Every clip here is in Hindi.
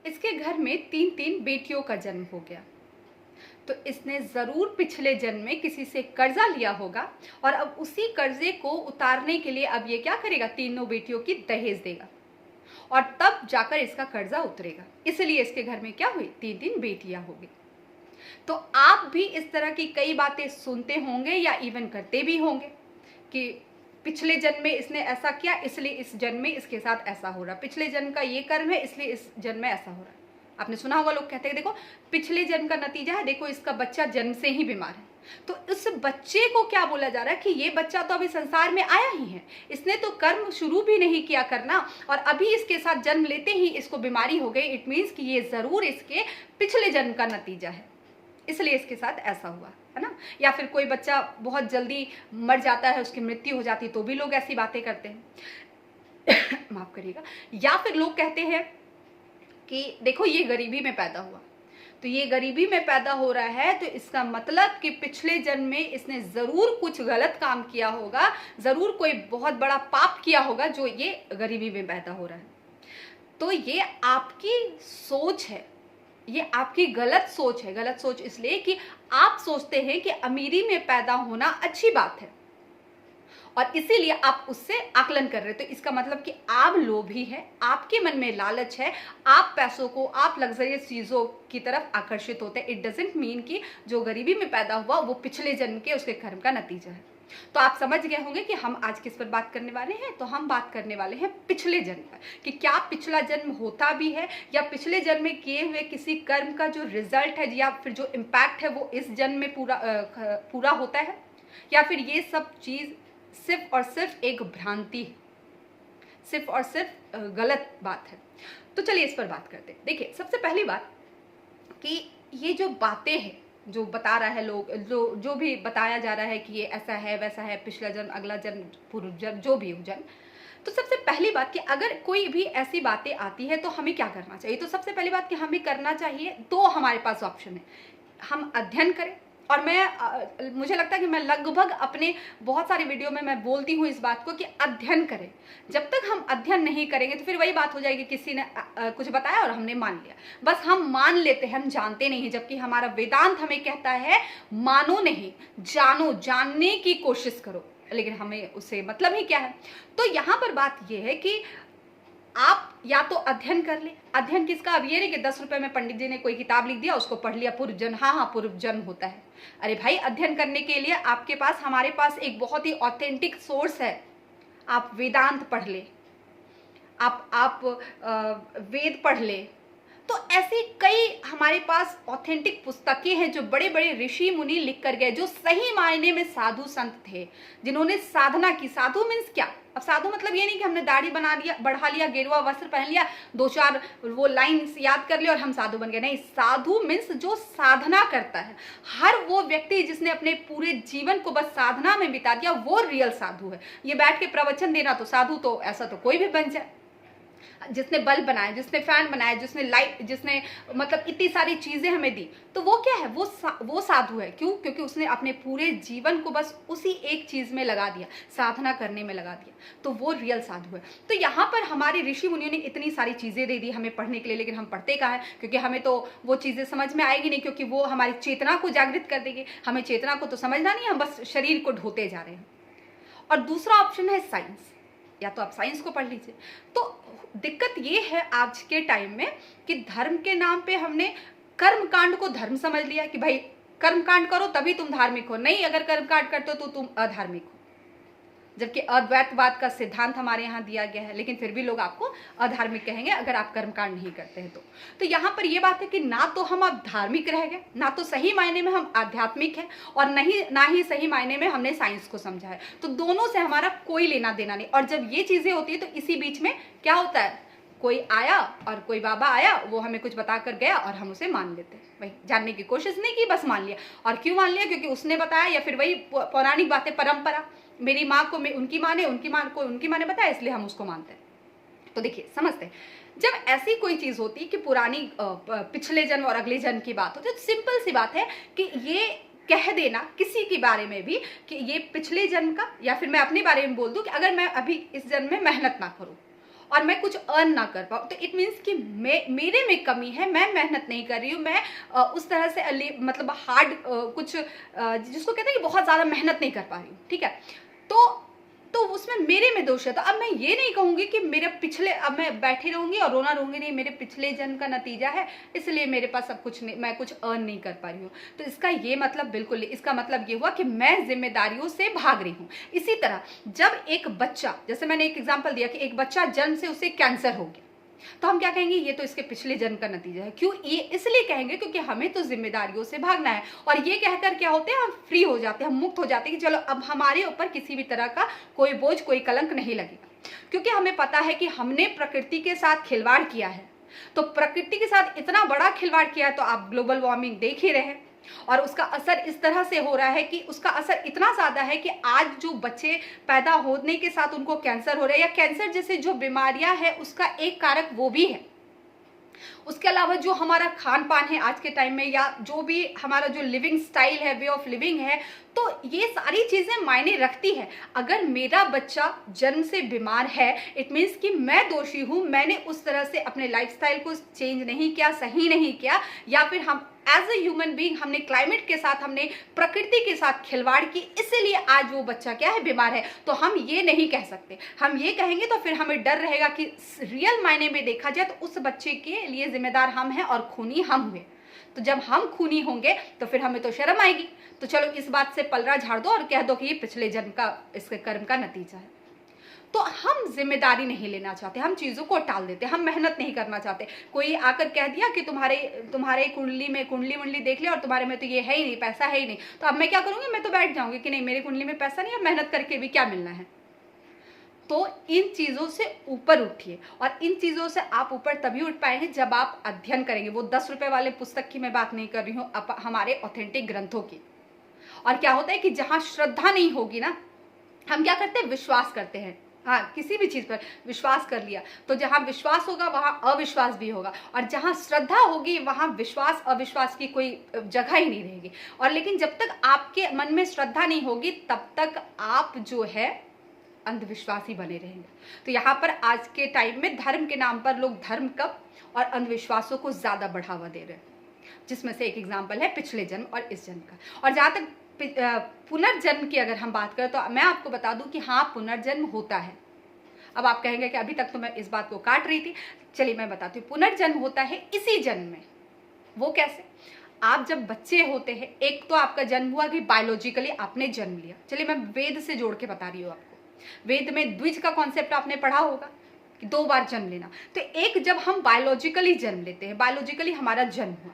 इसके घर में 3-3 बेटियों का जन्म हो गया। तो इसने ज़रूर पिछले जन्म में किसी से कर्जा लिया होगा और अब उसी कर्जे को उतारने के लिए अब ये क्या करेगा, तीनों बेटियों की दहेज देगा और तब जाकर इसका कर्जा उतरेगा। इसलिए इसके घर में क्या हुई, 3-3 बेटियां होगी। तो आप भी इस तरह की कई बातें सुनते होंगे या इवन करते भी होंगे कि पिछले जन्म में इसने ऐसा किया इसलिए इस जन्म में इसके साथ ऐसा हो रहा, पिछले जन्म का ये कर्म है इसलिए इस जन्म में ऐसा हो रहा है। आपने सुना होगा लोग कहते हैं देखो पिछले जन्म का नतीजा है, देखो इसका बच्चा जन्म से ही बीमार है। तो उस बच्चे को क्या बोला जा रहा है कि ये बच्चा तो अभी संसार में आया ही है, इसने तो कर्म शुरू भी नहीं किया करना और अभी इसके साथ जन्म लेते ही इसको बीमारी हो गई। इट मीन्स कि ये जरूर इसके पिछले जन्म का नतीजा है, इसलिए इसके साथ ऐसा हुआ है ना। या फिर कोई बच्चा बहुत जल्दी मर जाता है, उसकी मृत्यु हो जाती है, तो भी लोग ऐसी बातें करते हैं माफ करिएगा। या फिर लोग कहते हैं कि देखो ये गरीबी में पैदा हुआ, तो ये गरीबी में पैदा हो रहा है तो इसका मतलब कि पिछले जन्म में इसने जरूर कुछ गलत काम किया होगा, जरूर कोई बहुत बड़ा पाप किया होगा जो ये गरीबी में पैदा हो रहा है। तो ये आपकी सोच है, ये आपकी गलत सोच है। गलत सोच इसलिए कि आप सोचते हैं कि अमीरी में पैदा होना अच्छी बात है और इसीलिए आप उससे आकलन कर रहे हैं। तो इसका मतलब कि आप लोभी हैं, आपके मन में लालच है, आप पैसों को, आप लग्जरियस चीज़ों की तरफ आकर्षित होते हैं। इट डजेंट मीन कि जो गरीबी में पैदा हुआ वो पिछले जन्म के उसके कर्म का नतीजा है। तो आप समझ गए होंगे कि हम आज किस पर बात करने वाले हैं। तो हम बात करने वाले हैं पिछले जन्म पर, कि क्या पिछला जन्म होता भी है या पिछले जन्म में किए हुए किसी कर्म का जो रिजल्ट है या फिर जो इम्पैक्ट है वो इस जन्म में पूरा होता है, या फिर ये सब चीज़ सिर्फ और सिर्फ एक भ्रांति है, सिर्फ और सिर्फ गलत बात है। तो चलिए इस पर बात करते हैं। देखिए सबसे पहली बात कि ये जो बातें हैं जो बता रहा है लोग, जो भी बताया जा रहा है कि ये ऐसा है वैसा है, पिछला जन्म, अगला जन्म, पूर्व जन्म, जो भी हो जन्म। तो सबसे पहली बात कि अगर कोई भी ऐसी बातें आती है तो हमें क्या करना चाहिए। तो सबसे पहली बात कि हमें करना चाहिए, दो हमारे पास ऑप्शन है, हम अध्ययन करें। और मुझे लगता है कि मैं लगभग अपने बहुत सारी वीडियो में मैं बोलती हूँ इस बात को कि अध्ययन करें। जब तक हम अध्ययन नहीं करेंगे तो फिर वही बात हो जाएगी, किसी ने कुछ बताया और हमने मान लिया, बस हम मान लेते हैं, हम जानते नहीं। जबकि हमारा वेदांत हमें कहता है मानो नहीं, जानो, जानने की कोशिश करो, लेकिन हमें उससे मतलब ही क्या है। तो यहाँ पर बात यह है कि आप या तो अध्ययन कर ले। अध्ययन किसका, अब ये नहीं कि 10 रुपए में पंडित जी ने कोई किताब लिख दिया, उसको पढ़ लिया, पूर्व जन्म, हाँ पूर्व जन्म होता है। अरे भाई, अध्ययन करने के लिए आपके पास, हमारे पास एक बहुत ही ऑथेंटिक सोर्स है। आप वेदांत पढ़ ले, आप वेद पढ़ ले। तो ऐसी कई हमारे पास ऑथेंटिक पुस्तकें हैं जो बड़े बड़े ऋषि मुनि लिख कर गए, जो सही मायने में साधु संत थे, जिन्होंने साधना की। साधु मीन्स क्या, अब साधु मतलब ये नहीं कि हमने दाढ़ी बढ़ा लिया, गेरुआ वस्त्र पहन लिया, 2-4 वो लाइन्स याद कर लिया और हम साधु बन गए। नहीं, साधु मीन्स जो साधना करता है। हर वो व्यक्ति जिसने अपने पूरे जीवन को बस साधना में बिता दिया, वो रियल साधु है। ये बैठ के प्रवचन देना तो साधु तो ऐसा तो कोई भी बन जाए, जिसने बल्ब बनाए, जिसने फैन बनाए, जिसने लाइट, जिसने मतलब इतनी सारी चीजें हमें दी, तो वो क्या है, वो साधु है। क्यों? क्योंकि उसने अपने पूरे जीवन को बस उसी एक चीज में लगा दिया, साधना करने में लगा दिया, तो वो रियल साधु है। तो यहाँ पर हमारे ऋषि मुनियों ने इतनी सारी चीजें दे दी हमें पढ़ने के लिए, लेकिन हम पढ़ते कहाँ है, क्योंकि हमें तो वो चीजें समझ में आएगी नहीं, क्योंकि वो हमारी चेतना को जागृत कर देगी। हमें चेतना को तो समझना नहीं, हम बस शरीर को ढोते जा रहे हैं। और दूसरा ऑप्शन है साइंस, या तो आप साइंस को पढ़ लीजिए। तो दिक्कत ये है आज के टाइम में कि धर्म के नाम पे हमने कर्मकांड को धर्म समझ लिया कि भाई कर्मकांड करो तभी तुम धार्मिक हो। नहीं, अगर कर्मकांड करते हो तो तुम अधार्मिक हो, जबकि अद्वैतवाद का सिद्धांत हमारे यहाँ दिया गया है, लेकिन फिर भी लोग आपको अधार्मिक कहेंगे अगर आप कर्मकांड नहीं करते हैं तो यहाँ पर ये बात है कि ना तो हम अब धार्मिक रह गए, ना तो सही मायने में हम आध्यात्मिक हैं, और ना ही सही मायने में हमने साइंस को समझा है। तो दोनों से हमारा कोई लेना देना नहीं। और जब ये चीजें होती है तो इसी बीच में क्या होता है, कोई आया और कोई बाबा आया, वो हमें कुछ बता कर गया और हम उसे मान लेते हैं। भाई जानने की कोशिश नहीं की, बस मान लिया। और क्यों मान लिया? क्योंकि उसने बताया, या फिर वही पौराणिक बातें, परंपरा, मेरी माँ को उनकी माँ ने, उनकी माँ को उनकी माँ ने बताया, इसलिए हम उसको मानते हैं। तो देखिए, समझते हैं, जब ऐसी कोई चीज होती है कि पुरानी पिछले जन्म और अगले जन्म की बात होती है, तो सिंपल सी बात है कि ये कह देना किसी के बारे में भी कि ये पिछले जन्म का, या फिर मैं अपने बारे में बोल दूं कि अगर मैं अभी इस जन्म में मेहनत ना करूं और मैं कुछ अर्न ना कर पाऊँ, तो इट मीन्स कि मेरे में कमी है, मैं मेहनत नहीं कर रही हूँ, मैं उस तरह से मतलब हार्ड कुछ जिसको कहते हैं कि बहुत ज़्यादा मेहनत नहीं कर पा रही हूँ, ठीक है। तो उसमें मेरे में दोष है। तो अब मैं ये नहीं कहूँगी कि मेरे पिछले, अब मैं बैठी रहूँगी और रोना रहूँगी, नहीं मेरे पिछले जन्म का नतीजा है इसलिए मेरे पास अब कुछ नहीं, मैं कुछ अर्न नहीं कर पा रही हूँ। तो इसका ये मतलब बिल्कुल नहीं, इसका मतलब ये हुआ कि मैं जिम्मेदारियों से भाग रही हूँ। इसी तरह जब एक बच्चा, जैसे मैंने एक एग्जाम्पल दिया कि एक बच्चा जन्म से उसे कैंसर हो गया, तो हम क्या कहेंगे, ये तो इसके पिछले जन्म का नतीजा है। क्यों? ये इसलिए कहेंगे क्योंकि हमें तो जिम्मेदारियों से भागना है, और ये कहकर क्या होते हैं, हम फ्री हो जाते हैं, हम मुक्त हो जाते हैं कि चलो अब हमारे ऊपर किसी भी तरह का कोई बोझ, कोई कलंक नहीं लगेगा, क्योंकि हमें पता है कि हमने प्रकृति के साथ खिलवाड़ किया है। तो प्रकृति के साथ इतना बड़ा खिलवाड़ किया है, तो आप ग्लोबल वार्मिंग देख ही रहे हैं, और उसका असर इस तरह से हो रहा है कि उसका असर इतना ज़्यादा है कि आज जो बच्चे पैदा होने के साथ उनको कैंसर हो रहा है, या कैंसर जैसे जो बीमारियां हैं उसका एक कारक वो भी है। उसके अलावा जो हमारा खान पान है आज के टाइम में, या जो भी हमारा जो लिविंग स्टाइल है, वे ऑफ लिविंग है, तो ये सारी चीज़ें मायने रखती है। अगर मेरा बच्चा जन्म से बीमार है, इट मीन्स कि मैं दोषी हूँ, मैंने उस तरह से अपने लाइफस्टाइल को चेंज नहीं किया, सही नहीं किया, या फिर हम एज ए ह्यूमन बीइंग हमने क्लाइमेट के साथ, हमने प्रकृति के साथ खिलवाड़ की, इसीलिए आज वो बच्चा क्या है, बीमार है। तो हम ये नहीं कह सकते। हम ये कहेंगे तो फिर हमें डर रहेगा कि रियल मायने में देखा जाए तो उस बच्चे के लिए जिम्मेदार हम हैं और खूनी हम हुए। तो जब हम खूनी होंगे तो फिर हमें तो शर्म आएगी। तो चलो इस बात से पलड़ा झाड़ दो और कह दो कि ये पिछले जन्म का, इसके कर्म का नतीजा है। तो हम जिम्मेदारी नहीं लेना चाहते, हम चीज़ों को टाल देते, हम मेहनत नहीं करना चाहते। कोई आकर कह दिया कि तुम्हारे कुंडली में कुंडली देख लिया और तुम्हारे में तो ये है ही नहीं, पैसा है ही नहीं, तो अब मैं क्या करूँगी, मैं तो बैठ जाऊँगी कि नहीं मेरी कुंडली में पैसा नहीं है, मेहनत करके भी क्या मिलना है। तो इन चीज़ों से ऊपर उठिए, और इन चीज़ों से आप ऊपर तभी उठ पाएंगे जब आप अध्ययन करेंगे। वो 10 रुपए वाले पुस्तक की मैं बात नहीं कर रही हूँ, हमारे ऑथेंटिक ग्रंथों की। और क्या होता है कि जहाँ श्रद्धा नहीं होगी ना, हम क्या करते हैं, विश्वास करते हैं। हाँ, किसी भी चीज़ पर विश्वास कर लिया, तो जहाँ विश्वास होगा वहाँ अविश्वास भी होगा, और जहाँ श्रद्धा होगी वहाँ विश्वास अविश्वास की कोई जगह ही नहीं रहेगी। और लेकिन जब तक आपके मन में श्रद्धा नहीं होगी तब तक आप जो है अंधविश्वासी बने रहेंगे। तो यहाँ पर आज के टाइम में धर्म के नाम पर लोग धर्म कब और अंधविश्वासों को ज़्यादा बढ़ावा दे रहे हैं, जिसमें से एक एग्जाम्पल है पिछले जन्म और इस जन्म का। और जहाँ तक पुनर्जन्म की अगर हम बात करें तो मैं आपको बता दूं कि हाँ, पुनर्जन्म होता है। अब आप कहेंगे कि अभी तक तो मैं इस बात को काट रही थी, चलिए मैं बताती हूँ। पुनर्जन्म होता है इसी जन्म में। वो कैसे? आप जब बच्चे होते हैं, एक तो आपका जन्म हुआ कि बायोलॉजिकली आपने जन्म लिया। चलिए मैं वेद से जोड़ के बता रही हूँ आपको। वेद में द्विज का कॉन्सेप्ट आपने पढ़ा होगा कि 2 बार जन्म लेना। तो एक, जब हम बायोलॉजिकली जन्म लेते हैं, बायोलॉजिकली हमारा जन्म हुआ,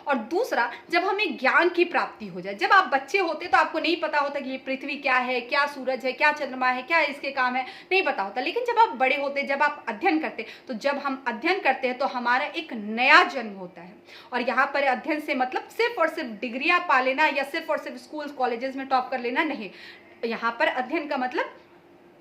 और दूसरा जब हमें ज्ञान की प्राप्ति हो जाए। जब आप बच्चे होते तो आपको नहीं पता होता कि ये पृथ्वी क्या है, क्या सूरज है, क्या चंद्रमा है, क्या इसके काम है, नहीं पता होता। लेकिन जब आप बड़े होते, जब आप अध्ययन करते, तो जब हम अध्ययन करते हैं तो हमारा एक नया जन्म होता है। और यहाँ पर अध्ययन से मतलब सिर्फ और सिर्फ डिग्रियां पा लेना या सिर्फ और सिर्फ स्कूल कॉलेजेस में टॉप कर लेना नहीं। यहाँ पर अध्ययन का मतलब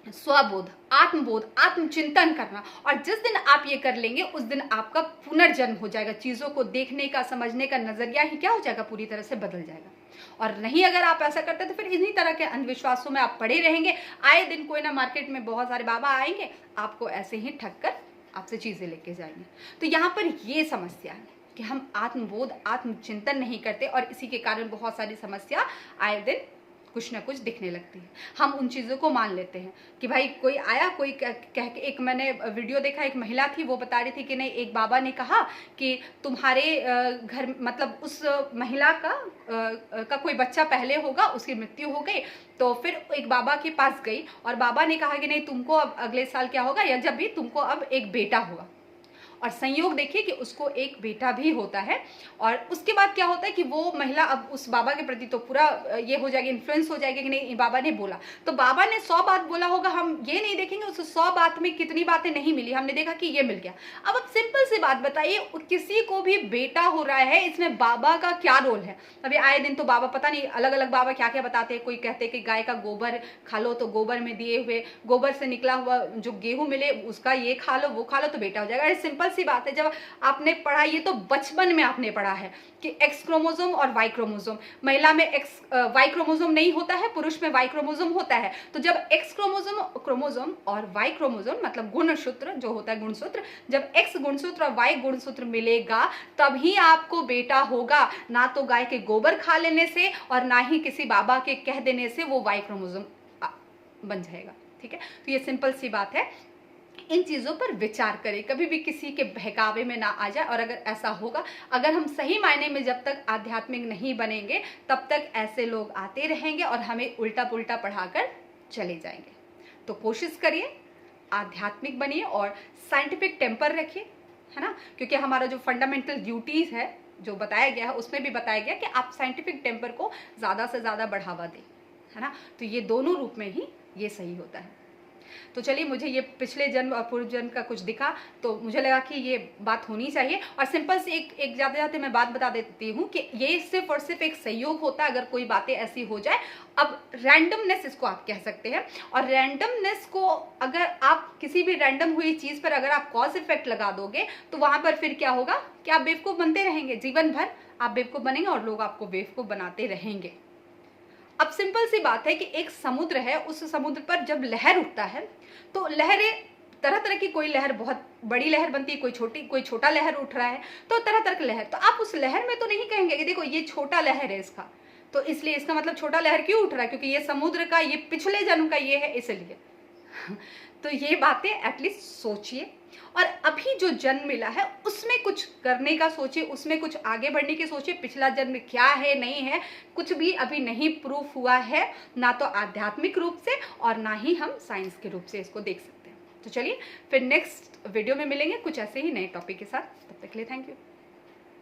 स्वबोध, आत्मबोध, आत्मचिंतन करना। और जिस दिन आप ये कर लेंगे उस दिन आपका पुनर्जन्म हो जाएगा। चीज़ों को देखने का, समझने का नजरिया ही क्या हो जाएगा, पूरी तरह से बदल जाएगा। और नहीं अगर आप ऐसा करते तो फिर इन्हीं तरह के अंधविश्वासों में आप पड़े रहेंगे। आए दिन कोई ना मार्केट में बहुत सारे बाबा आएंगे, आपको ऐसे ही ठग कर आपसे चीज़ें लेके जाएंगे। तो यहाँ पर ये समस्या है कि हम आत्मबोध, आत्मचिंतन नहीं करते, और इसी के कारण बहुत सारी समस्या आए दिन कुछ ना कुछ दिखने लगती है। हम उन चीज़ों को मान लेते हैं कि भाई कोई आया, कोई कह के, एक मैंने वीडियो देखा, एक महिला थी, वो बता रही थी कि नहीं, एक बाबा ने कहा कि तुम्हारे घर, मतलब उस महिला का कोई बच्चा पहले होगा, उसकी मृत्यु हो गई। तो फिर एक बाबा के पास गई और बाबा ने कहा कि नहीं, तुमको अब अगले साल क्या होगा, या जब भी तुमको अब एक बेटा होगा। और संयोग देखिए कि उसको एक बेटा भी होता है। और उसके बाद क्या होता है कि वो महिला अब उस बाबा के प्रति तो पूरा ये हो जाएगी, इन्फ्लुएंस हो जाएगी कि नहीं, बाबा ने बोला। तो बाबा ने 100 बात बोला होगा, हम ये नहीं देखेंगे उस 100 बात में कितनी बातें नहीं मिली, हमने देखा कि ये मिल गया। अब सिंपल सी बात बताइए, किसी को भी बेटा हो रहा है, इसमें बाबा का क्या रोल है? अभी आए दिन तो बाबा, पता नहीं अलग अलग बाबा क्या क्या बताते हैं। कोई कहते हैं कि गाय का गोबर खा लो तो गोबर में दिए हुए, गोबर से निकला हुआ जो गेहूं मिले उसका ये खा लो, वो खा लो तो बेटा हो जाएगा। अरे सिंपल सिंपल सी बात है, जब आपने पढ़ा, ये तो बचपन में आपने पढ़ा है कि एक्स क्रोमोसोम और वाई क्रोमोसोम, महिला में वाई क्रोमोसोम नहीं होता है, पुरुष में वाई क्रोमोसोम होता है। तो जब एक्स क्रोमोसोम और वाई क्रोमोसोम मतलब गुणसूत्र जो होता है, गुणसूत्र, जब एक्स गुणसूत्र और वाई गुणसूत्र मिलेगा तभी आपको बेटा होगा, ना तो गाय के गोबर खा लेने से और ना ही किसी बाबा के कह देने से वो वाई क्रोमोसोम बन जाएगा। ठीक है, तो ये सिंपल सी बात है। इन चीज़ों पर विचार करें, कभी भी किसी के बहकावे में ना आ जाए। और अगर ऐसा होगा, अगर हम सही मायने में जब तक आध्यात्मिक नहीं बनेंगे तब तक ऐसे लोग आते रहेंगे और हमें उल्टा पुल्टा पढ़ाकर चले जाएंगे। तो कोशिश करिए, आध्यात्मिक बनिए और साइंटिफिक टेम्पर रखिए, है ना, क्योंकि हमारा जो फंडामेंटल ड्यूटीज़ है जो बताया गया है उसमें भी बताया गया कि आप साइंटिफिक टेम्पर को ज़्यादा से ज़्यादा बढ़ावा दें, है ना। तो ये दोनों रूप में ही ये सही होता है। तो चलिए, मुझे ये पिछले जन्म और पूर्व जन्म का कुछ दिखा तो मुझे लगा कि ये बात होनी चाहिए। और सिंपल से एक जाते जाते मैं बात बता देती हूँ कि ये सिर्फ और सिर्फ एक सहयोग होता है अगर कोई बातें ऐसी हो जाए। अब रैंडमनेस इसको आप कह सकते हैं, और रैंडमनेस को अगर आप किसी भी रैंडम हुई चीज़ पर अगर आप कॉज इफेक्ट लगा दोगे तो वहाँ पर फिर क्या होगा कि आप बेवकूफ़ बनते रहेंगे, जीवन भर आप बेवकूफ़ बनेंगे और लोग आपको बेवकूफ़ बनाते रहेंगे। अब सिंपल सी बात है कि एक समुद्र है, उस समुद्र पर जब लहर उठता है तो लहरें तरह तरह की, कोई लहर बहुत बड़ी लहर बनती है, कोई छोटा लहर उठ रहा है, तो तरह तरह की लहर। तो आप उस लहर में तो नहीं कहेंगे कि देखो ये छोटा लहर है इसका, तो इसलिए इसका मतलब छोटा लहर क्यों उठ रहा है, क्योंकि ये समुद्र का, ये पिछले जन्म का ये है इसलिए। तो ये बातें एटलीस्ट सोचिए, और अभी जो जन्म मिला है उसमें कुछ करने का सोचिए, उसमें कुछ आगे बढ़ने की सोचिए। पिछला जन्म क्या है नहीं है कुछ भी अभी नहीं प्रूफ हुआ है, ना तो आध्यात्मिक रूप से और ना ही हम साइंस के रूप से इसको देख सकते हैं। तो चलिए फिर नेक्स्ट वीडियो में मिलेंगे कुछ ऐसे ही नए टॉपिक के साथ। तब तक के लिए थैंक यू।